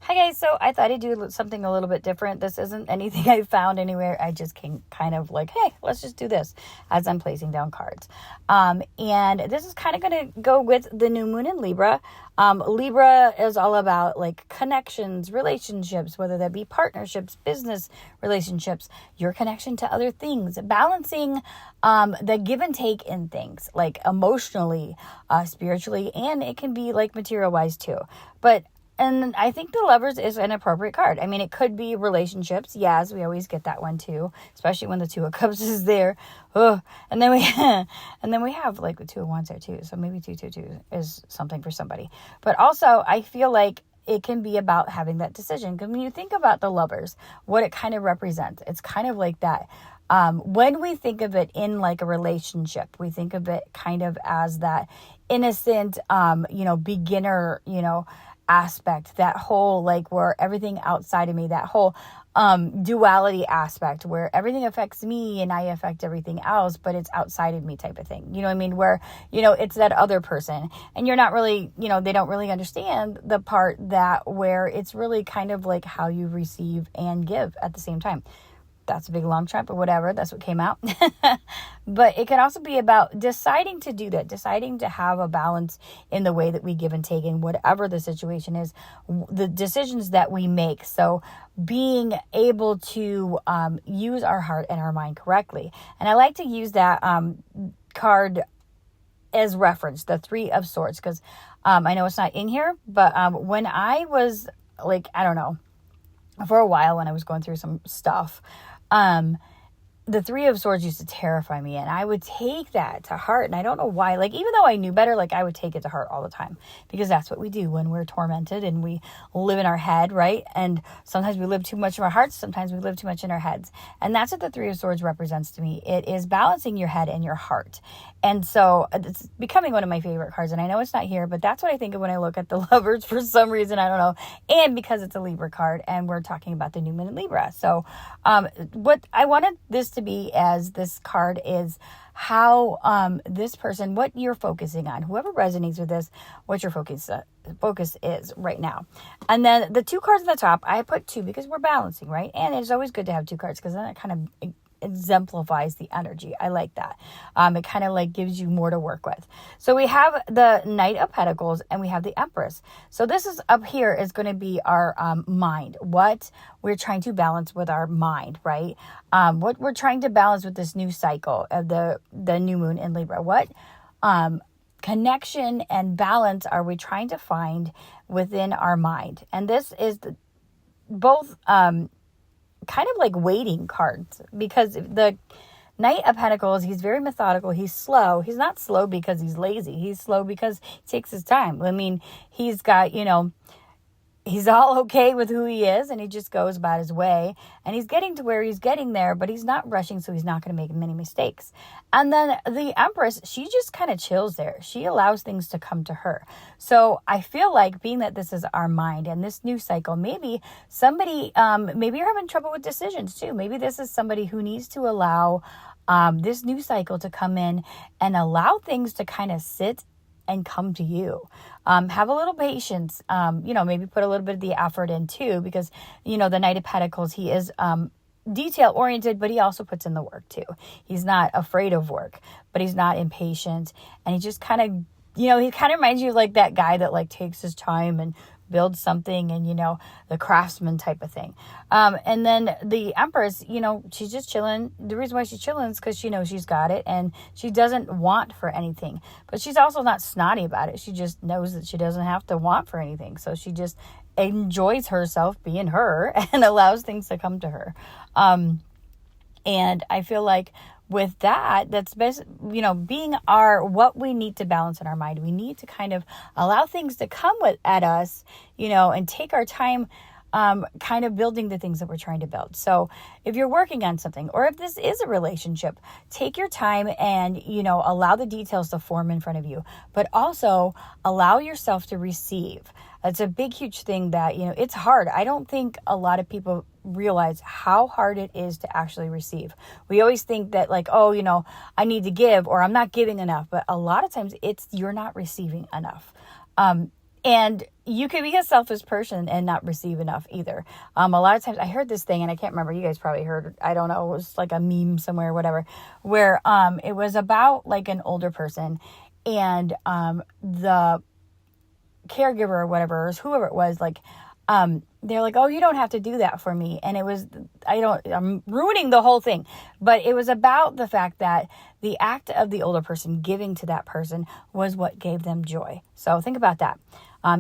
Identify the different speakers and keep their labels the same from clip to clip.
Speaker 1: Hi guys, so I thought I'd do something a little bit different. This isn't anything I found anywhere. I just can kind of like, hey, let's just do this as I'm placing down cards. And this is kind of going to go with the new moon in Libra. Libra is all about like connections, relationships, whether that be partnerships, business relationships, your connection to other things, balancing the give and take in things like emotionally, spiritually, and it can be like material wise too. And I think the Lovers is an appropriate card. I mean, it could be relationships. Yes, we always get that one too, especially when the Two of Cups is there. Ugh. And then we have like the Two of Wands there too. So maybe 222 is something for somebody. But also, I feel like it can be about having that decision. Because when you think about the Lovers, what it kind of represents, it's kind of like that. When we think of it in like a relationship, we think of it kind of as that innocent, beginner, aspect, that whole like where everything outside of me, that whole duality aspect where everything affects me and I affect everything else, but it's outside of me type of thing. You know what I mean? Where, it's that other person and you're not really, they don't really understand the part that where it's really kind of like how you receive and give at the same time. That's a big long trap, but whatever, that's what came out. But it can also be about deciding to do that, deciding to have a balance in the way that we give and take in whatever the situation is, the decisions that we make. So being able to use our heart and our mind correctly. And I like to use that card as reference, the Three of Swords, because I know it's not in here, but when I was like, I don't know, for a while when I was going through some stuff, the Three of Swords used to terrify me and I would take that to heart. And I don't know why, like, even though I knew better, like I would take it to heart all the time because that's what we do when we're tormented and we live in our head, right? And sometimes we live too much in our hearts. Sometimes we live too much in our heads. And that's what the Three of Swords represents to me. It is balancing your head and your heart. And so it's becoming one of my favorite cards. And I know it's not here, but that's what I think of when I look at the Lovers for some reason. I don't know. And because it's a Libra card and we're talking about the new moon in Libra. So what I wanted this to be as this card is how this person, what you're focusing on, whoever resonates with this, what your focus is right now. And then the two cards at the top, I put two because we're balancing, right? And it's always good to have two cards because then it kind of exemplifies the energy. I like that. It kind of like gives you more to work with. So we have the Knight of Pentacles and we have the Empress. So this is up here is going to be our mind. What we're trying to balance with our mind, right? What we're trying to balance with this new cycle of the new moon in Libra. What connection and balance are we trying to find within our mind? And this is both kind of like waiting cards because the Knight of Pentacles, he's very methodical. He's slow. He's not slow because he's lazy. He's slow because he takes his time. I mean, he's got, he's all okay with who he is and he just goes about his way and he's getting to where he's getting there, but he's not rushing. So he's not going to make many mistakes. And then the Empress, she just kind of chills there. She allows things to come to her. So I feel like being that this is our mind and this new cycle, maybe somebody, maybe you're having trouble with decisions too. Maybe this is somebody who needs to allow this new cycle to come in and allow things to kind of sit and come to you. Have a little patience, maybe put a little bit of the effort in too, because, the Knight of Pentacles, he is detail oriented, but he also puts in the work too. He's not afraid of work, but he's not impatient. And he just kind of, he kind of reminds you of like that guy that like takes his time and builds something and, the craftsman type of thing. And then the Empress, she's just chilling. The reason why she's chilling is because she knows she's got it and she doesn't want for anything, but she's also not snotty about it. She just knows that she doesn't have to want for anything. So she just enjoys herself being her and allows things to come to her. And I feel like with that, that's best, being what we need to balance in our mind. We need to kind of allow things to come at us, and take our time, kind of building the things that we're trying to build. So if you're working on something, or if this is a relationship, take your time and, allow the details to form in front of you, but also allow yourself to receive. It's a big, huge thing that, it's hard. I don't think a lot of people realize how hard it is to actually receive. We always think that like, I need to give or I'm not giving enough. But a lot of times you're not receiving enough. And you could be a selfish person and not receive enough either. A lot of times I heard this thing, and I can't remember, you guys probably heard, I don't know, it was like a meme somewhere or whatever, where it was about like an older person, and the caregiver or whatever, or whoever it was, like they're like, oh, you don't have to do that for me. And it was, I'm ruining the whole thing, but it was about the fact that the act of the older person giving to that person was what gave them joy. So think about that.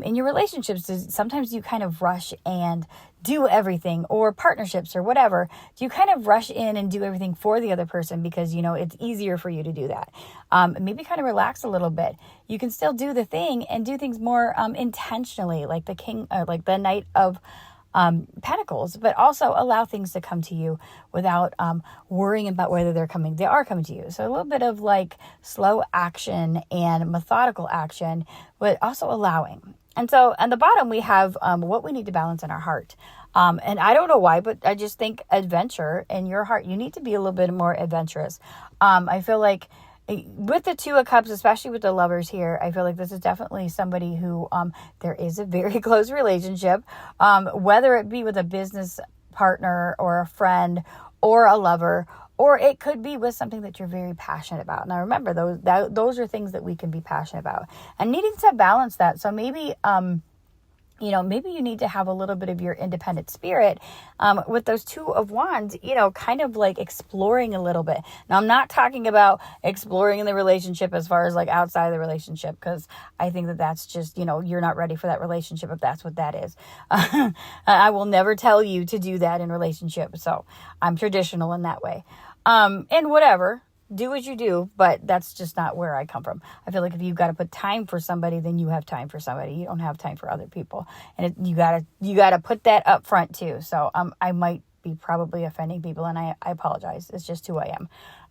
Speaker 1: In your relationships, sometimes you kind of rush and do everything, or partnerships or whatever. Do you kind of rush in and do everything for the other person because, it's easier for you to do that? Maybe kind of relax a little bit. You can still do the thing and do things more intentionally, like the Knight of Pentacles, but also allow things to come to you without worrying about whether they are coming to you. So a little bit of like slow action and methodical action, but also allowing. And so on the bottom, we have what we need to balance in our heart. And I don't know why, but I just think adventure in your heart, you need to be a little bit more adventurous. I feel like with the Two of Cups, especially with the Lovers here, I feel like this is definitely somebody who there is a very close relationship, whether it be with a business partner or a friend or a lover, or it could be with something that you're very passionate about. Now remember, those are things that we can be passionate about, and needing to balance that. So maybe maybe you need to have a little bit of your independent spirit with those Two of Wands, kind of like exploring a little bit. Now, I'm not talking about exploring in the relationship as far as like outside of the relationship, because I think that that's just, you're not ready for that relationship if that's what that is. I will never tell you to do that in relationship. So I'm traditional in that way. And whatever. Do what you do, but that's just not where I come from. I feel like if you've got to put time for somebody, then you have time for somebody. You don't have time for other people, and you gotta put that up front too. So I might be probably offending people, and I apologize. It's just who I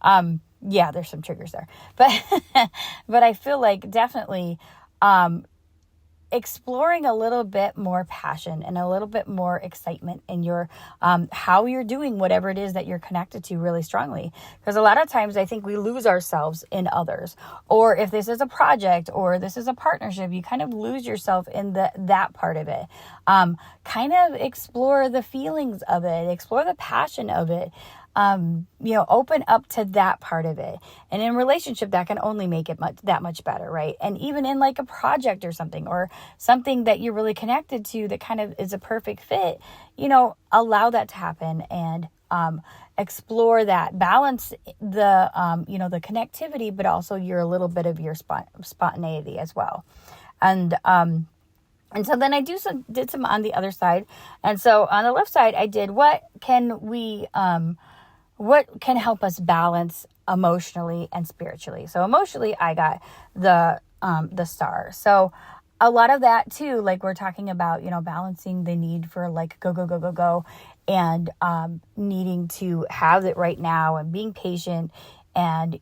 Speaker 1: am. Yeah, there's some triggers there, but but I feel like definitely exploring a little bit more passion and a little bit more excitement in your how you're doing whatever it is that you're connected to really strongly. Because a lot of times I think we lose ourselves in others, or if this is a project or this is a partnership, you kind of lose yourself in that part of it. Kind of explore the feelings of it, explore the passion of it. Open up to that part of it. And in relationship, that can only make it that much better, right? And even in like a project or something that you're really connected to that kind of is a perfect fit, allow that to happen and explore that. Balance the, the connectivity, but also a little bit of your spontaneity as well. And so then I did some on the other side. And so on the left side, I did what can help us balance emotionally and spiritually. So emotionally, I got the Star. So a lot of that too, like we're talking about, balancing the need for like go, and needing to have it right now and being patient and,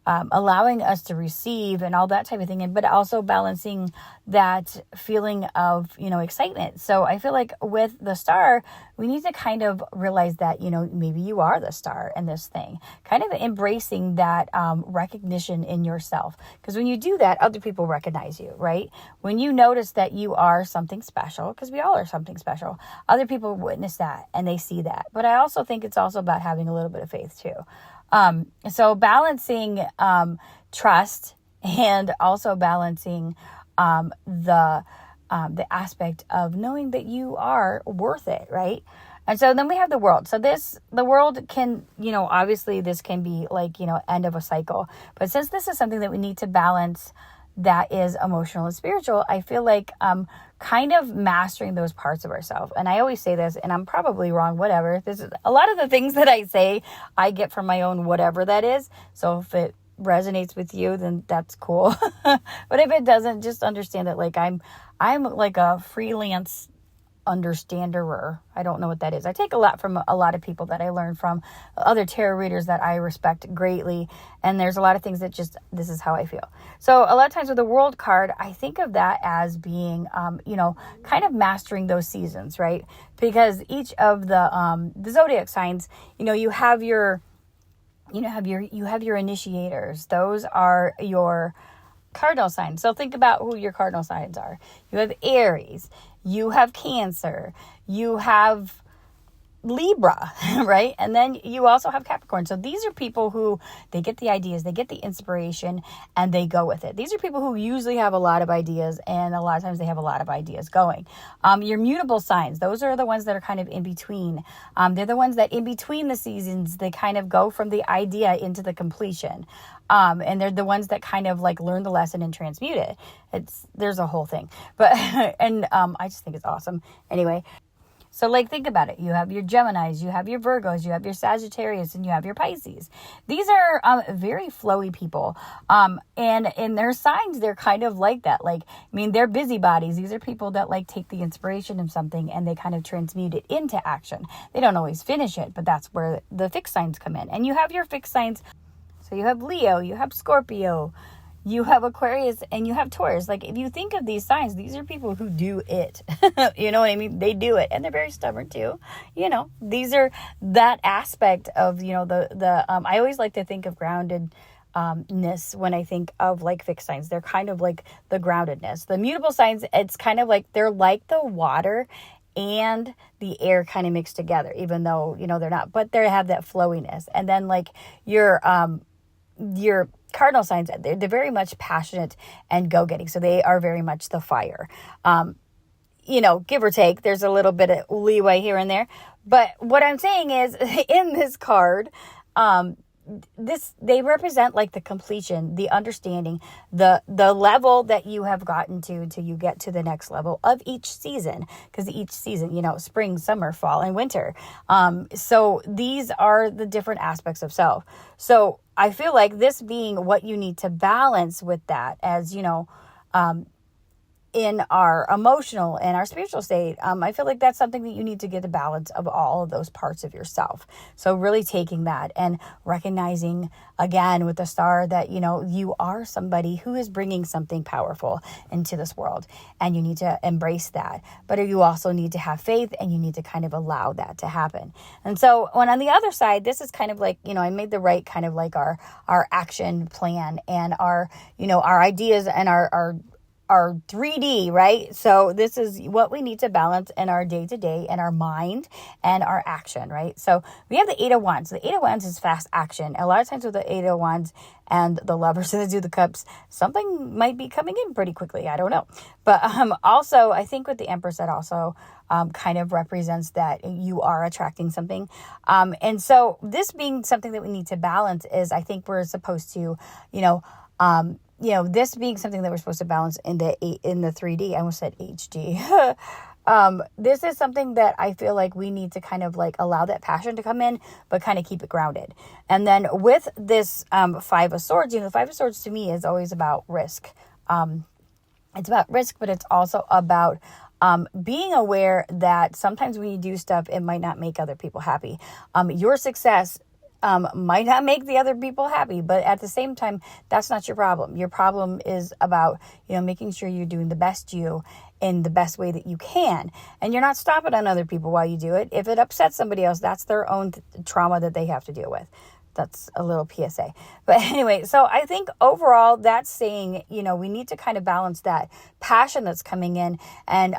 Speaker 1: allowing us to receive and all that type of thing, but also balancing that feeling of, excitement. So I feel like with the Star, we need to kind of realize that, maybe you are the star in this thing, kind of embracing that recognition in yourself. Because when you do that, other people recognize you, right? When you notice that you are something special, because we all are something special, other people witness that and they see that. But I also think it's also about having a little bit of faith too. So balancing trust and also balancing the aspect of knowing that you are worth it, right? And so then we have the World. So the World can, obviously this can be like, end of a cycle. But since this is something that we need to balance that is emotional and spiritual, I feel like kind of mastering those parts of ourselves. And I always say this, and I'm probably wrong, whatever. This is a lot of the things that I say, I get from my own whatever that is. So if it resonates with you, then that's cool. But if it doesn't, just understand that like I'm like a freelance understander. I don't know what that is. I take a lot from a lot of people that I learn from, other tarot readers that I respect greatly. And there's a lot of things that just, this is how I feel. So a lot of times with the World card, I think of that as being, kind of mastering those seasons, right? Because each of the zodiac signs, you have your initiators. Those are your cardinal signs. So think about who your cardinal signs are. You have Aries, you have Cancer, you have Libra, right? And then you also have Capricorn. So these are people who, they get the ideas, they get the inspiration, and they go with it. These are people who usually have a lot of ideas, and a lot of times they have a lot of ideas going. Your mutable signs, those are the ones that are kind of in between. They're the ones that in between the seasons, they kind of go from the idea into the completion. And they're the ones that kind of like learn the lesson and transmute it. There's a whole thing, but, and I just think it's awesome. Anyway, so like, think about it. You have your Geminis, you have your Virgos, you have your Sagittarius, and you have your Pisces. These are very flowy people. And in their signs, they're kind of like that. Like, I mean, they're busybodies. These are people that like take the inspiration of something and they kind of transmute it into action. They don't always finish it, but that's where the fixed signs come in. And you have your fixed signs. So you have Leo, you have Scorpio, you have Aquarius, and you have Taurus. Like, if you think of these signs, these are people who do it. You know what I mean? They do it. And they're very stubborn too. You know, these are that aspect of, you know, I always like to think of groundedness when I think of like fixed signs. They're kind of like the groundedness. The mutable signs, it's kind of like, they're like the water and the air kind of mixed together, even though, you know, they're not, but they have that flowiness. And then like your cardinal signs, they're very much passionate and go-getting. So they are very much the fire. You know, give or take, there's a little bit of leeway here and there. But what I'm saying is, in this card, they represent like the completion, the understanding, the level that you have gotten to till you get to the next level of each season. Because each season, you know, spring, summer, fall, and winter. So these are the different aspects of self. So I feel like this being what you need to balance with that, as, you know, in our emotional and our spiritual state, I feel like that's something that you need to get a balance of all of those parts of yourself. So really taking that and recognizing again with the star that, you know, you are somebody who is bringing something powerful into this world, and you need to embrace that. But you also need to have faith, and you need to kind of allow that to happen. And so when on the other side, this is kind of like, you know, I made the right kind of like our action plan and our, you know, our ideas and our 3D, right? So this is what we need to balance in our day-to-day and our mind and our action, right? So we have the Eight of Wands. The Eight of Wands is fast action. A lot of times with the Eight of Wands and the Lovers and the Two of Cups, something might be coming in pretty quickly. I don't know. But also, I think with the Empress, that also kind of represents that you are attracting something. And so this being something that we need to balance is, I think we're supposed to, this being something that we're supposed to balance in the 3D. I almost said HD. This is something that I feel like we need to kind of like allow that passion to come in, but kind of keep it grounded. And then with this Five of Swords, the Five of Swords to me is always about risk. It's about risk, but it's also about being aware that sometimes when you do stuff, it might not make other people happy. Your success might not make the other people happy, but at the same time, that's not your problem. Your problem is about, making sure you're doing the best you in the best way that you can. And you're not stopping on other people while you do it. If it upsets somebody else, that's their own trauma that they have to deal with. That's a little PSA. But anyway, so I think overall that's saying, we need to kind of balance that passion that's coming in and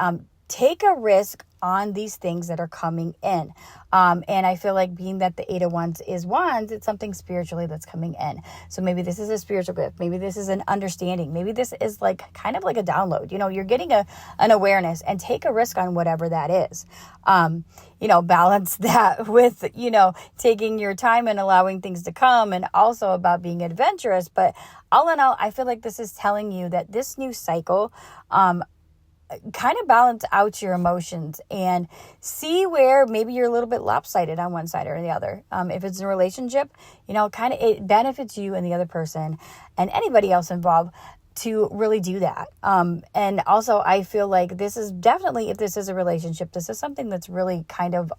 Speaker 1: take a risk on these things that are coming in. And I feel like being that the Eight of Wands is Wands, it's something spiritually that's coming in. So maybe this is a spiritual gift. Maybe this is an understanding. Maybe this is like kind of like a download. You're getting an awareness, and take a risk on whatever that is. Balance that with, taking your time and allowing things to come, and also about being adventurous. But all in all, I feel like this is telling you that this new cycle, kind of balance out your emotions and see where maybe you're a little bit lopsided on one side or the other. If it's a relationship, it benefits you and the other person and anybody else involved to really do that. And also I feel like this is definitely, if this is a relationship, this is something that's really kind of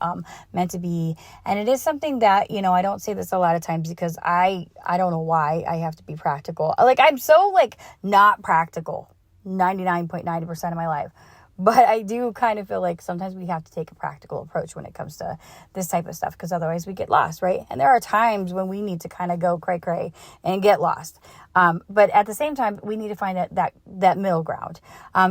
Speaker 1: meant to be. And it is something that, I don't say this a lot of times because I don't know why I have to be practical. Like, I'm so not practical 99.90% of my life. But I do kind of feel like sometimes we have to take a practical approach when it comes to this type of stuff, because otherwise we get lost, right? And there are times when we need to kind of go cray cray and get lost. But at the same time, we need to find that middle ground.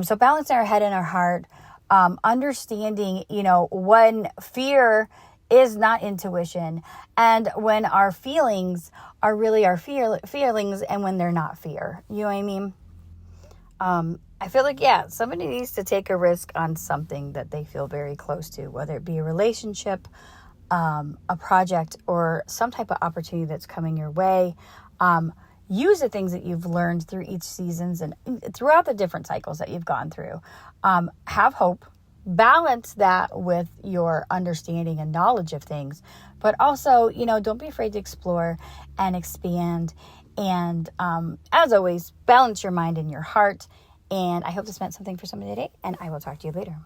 Speaker 1: So balancing our head and our heart, understanding, when fear is not intuition, and when our feelings are really our feelings, and when they're not fear. You know what I mean? I feel like, somebody needs to take a risk on something that they feel very close to, whether it be a relationship, a project, or some type of opportunity that's coming your way. Use the things that you've learned through each seasons and throughout the different cycles that you've gone through. Have hope. Balance that with your understanding and knowledge of things. But also, don't be afraid to explore and expand. And as always, balance your mind and your heart. And I hope this meant something for somebody today. And I will talk to you later.